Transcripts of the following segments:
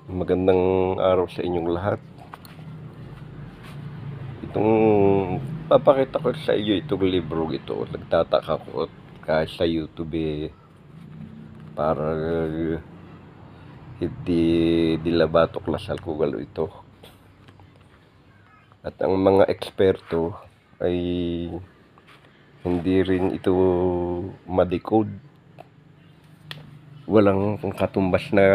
Magandang araw sa inyong lahat. Itong papakita ko sa iyo itong libro ito. Nagtataka ko kahit sa YouTube para hindi dilabatok na sa Google ito. At ang mga eksperto ay hindi rin ito ma-decode. Walang katumbas na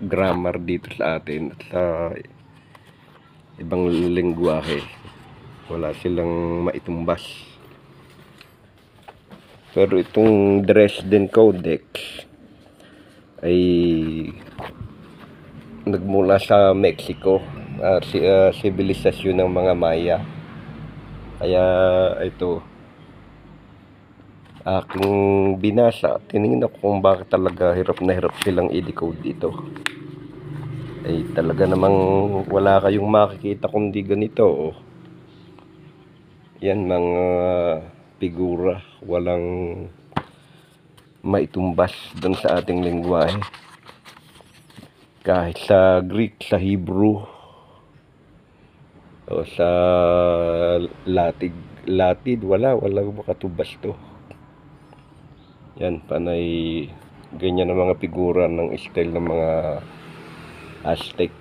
grammar dito sa atin at sa ibang lengguwahe. Wala silang maitumbas. Pero itong Dresden Codex ay nagmula sa Mexico, sibilisasyon ng mga Maya. Kaya ito aking binasa, tinignan ko kung bakit talaga hirap na hirap silang i-decode dito. Ay talaga namang wala kayong makikita kundi ganito, oh. Yan mga figura, walang maitumbas doon sa ating lengguwahe. Kahit sa Greek, sa Hebrew, o sa Latin, walang makatumbas to. Yan, panay ganyan ang mga figura ng style ng mga Aztec.